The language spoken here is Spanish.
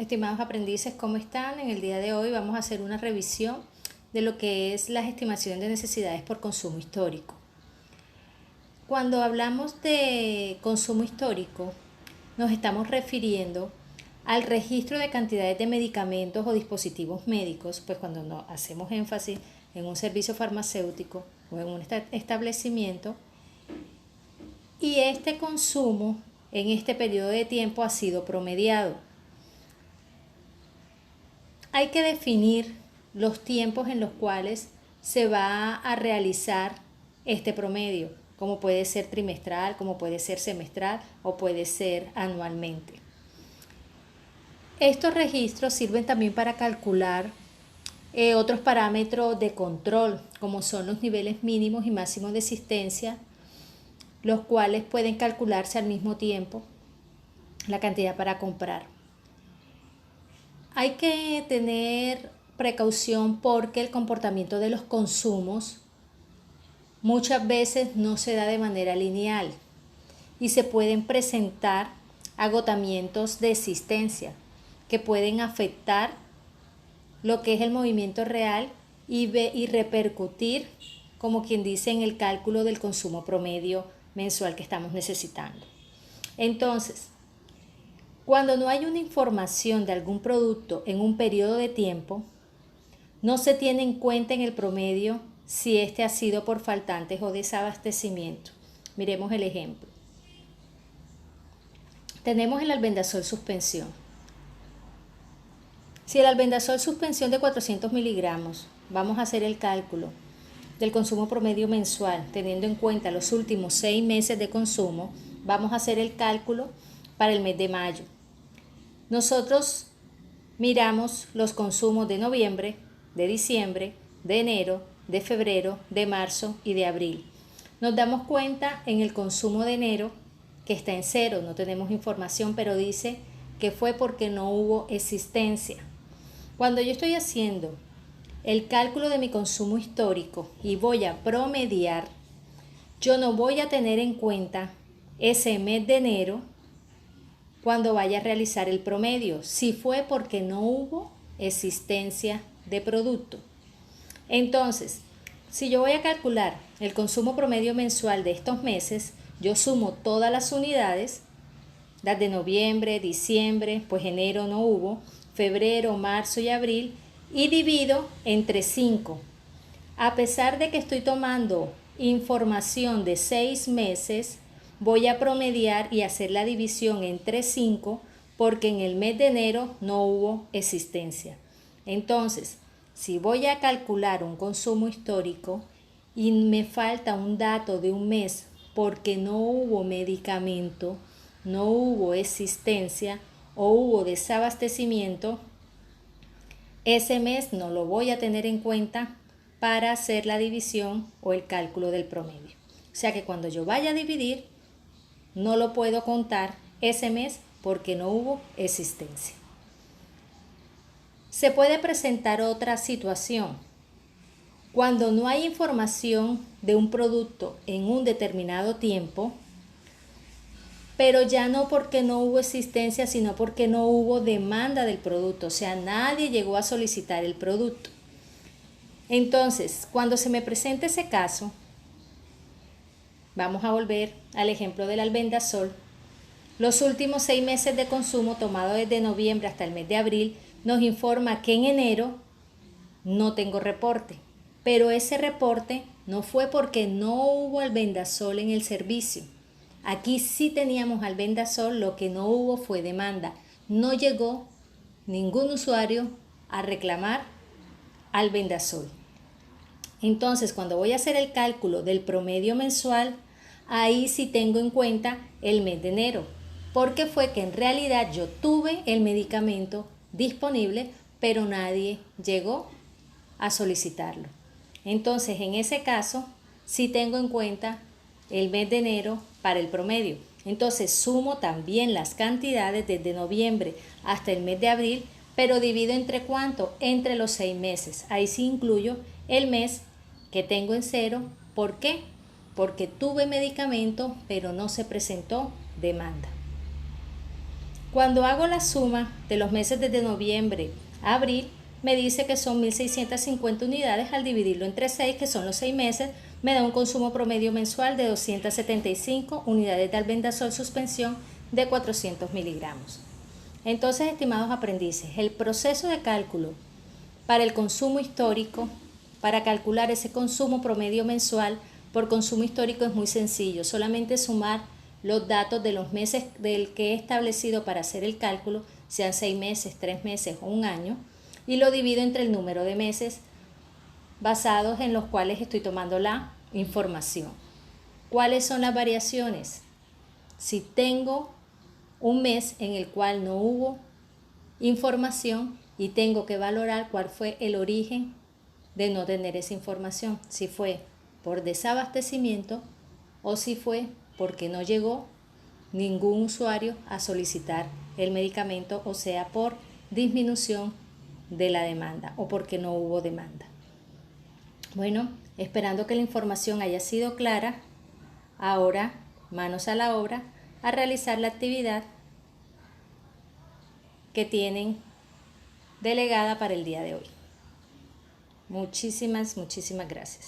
Estimados aprendices, ¿cómo están? En el día de hoy vamos a hacer una revisión de lo que es las estimaciones de necesidades por consumo histórico. Cuando hablamos de consumo histórico, nos estamos refiriendo al registro de cantidades de medicamentos o dispositivos médicos, pues cuando no hacemos énfasis en un servicio farmacéutico o en un establecimiento, y este consumo en este periodo de tiempo ha sido promediado. Hay que definir los tiempos en los cuales se va a realizar este promedio, como puede ser trimestral, como puede ser semestral o puede ser anualmente. Estos registros sirven también para calcular otros parámetros de control, como son los niveles mínimos y máximos de existencia, los cuales pueden calcularse al mismo tiempo la cantidad para comprar. Hay que tener precaución porque el comportamiento de los consumos muchas veces no se da de manera lineal y se pueden presentar agotamientos de existencia que pueden afectar lo que es el movimiento real y repercutir, como quien dice, en el cálculo del consumo promedio mensual que estamos necesitando. Entonces, cuando no hay una información de algún producto en un periodo de tiempo, no se tiene en cuenta en el promedio si este ha sido por faltantes o desabastecimiento. Miremos el ejemplo. Tenemos el albendazol suspensión. Si el albendazol suspensión de 400 miligramos, vamos a hacer el cálculo del consumo promedio mensual, teniendo en cuenta los últimos 6 meses de consumo, vamos a hacer el cálculo para el mes de mayo. Nosotros miramos los consumos de noviembre, de diciembre, de enero, de febrero, de marzo y de abril. Nos damos cuenta en el consumo de enero que está en cero, no tenemos información, pero dice que fue porque no hubo existencia. Cuando yo estoy haciendo el cálculo de mi consumo histórico y voy a promediar, yo no voy a tener en cuenta ese mes de enero cuando vaya a realizar el promedio, si fue porque no hubo existencia de producto. Entonces, si yo voy a calcular el consumo promedio mensual de estos meses, yo sumo todas las unidades, las de noviembre, diciembre, pues enero no hubo, febrero, marzo y abril, y divido entre 5. A pesar de que estoy tomando información de 6 meses, voy a promediar y hacer la división entre 5 porque en el mes de enero no hubo existencia. Entonces, si voy a calcular un consumo histórico y me falta un dato de un mes porque no hubo medicamento, no hubo existencia o hubo desabastecimiento, ese mes no lo voy a tener en cuenta para hacer la división o el cálculo del promedio. O sea que cuando yo vaya a dividir, no lo puedo contar ese mes porque no hubo existencia. Se puede presentar otra situación. Cuando no hay información de un producto en un determinado tiempo, pero ya no porque no hubo existencia, sino porque no hubo demanda del producto, o sea, nadie llegó a solicitar el producto. Entonces, cuando se me presente ese caso, vamos a volver al ejemplo del albendazol. Los últimos 6 meses de consumo, tomado desde noviembre hasta el mes de abril, nos informa que en enero no tengo reporte, pero ese reporte no fue porque no hubo albendazol en el servicio. Aquí sí teníamos albendazol, lo que no hubo fue demanda. No llegó ningún usuario a reclamar albendazol. Entonces, cuando voy a hacer el cálculo del promedio mensual, ahí sí tengo en cuenta el mes de enero, porque fue que en realidad yo tuve el medicamento disponible, pero nadie llegó a solicitarlo. Entonces, en ese caso, sí tengo en cuenta el mes de enero para el promedio. Entonces, sumo también las cantidades desde noviembre hasta el mes de abril, pero divido entre ¿cuánto? Entre los 6 meses. Ahí sí incluyo el mes que tengo en cero. ¿Por qué? Porque tuve medicamento, pero no se presentó demanda. Cuando hago la suma de los meses desde noviembre a abril, me dice que son 1.650 unidades. Al dividirlo entre 6, que son los 6 meses, me da un consumo promedio mensual de 275 unidades de albendazol suspensión de 400 miligramos. Entonces, estimados aprendices, el proceso de cálculo para el consumo histórico, para calcular ese consumo promedio mensual por consumo histórico, es muy sencillo. Solamente sumar los datos de los meses del que he establecido para hacer el cálculo, sean 6 meses, 3 meses o un año, y lo divido entre el número de meses basados en los cuales estoy tomando la información. ¿Cuáles son las variaciones? Si tengo un mes en el cual no hubo información y tengo que valorar cuál fue el origen de no tener esa información, si fue por desabastecimiento o si fue porque no llegó ningún usuario a solicitar el medicamento, o sea, por disminución de la demanda o porque no hubo demanda. Bueno, esperando que la información haya sido clara, ahora manos a la obra a realizar la actividad que tienen delegada para el día de hoy. Muchísimas gracias.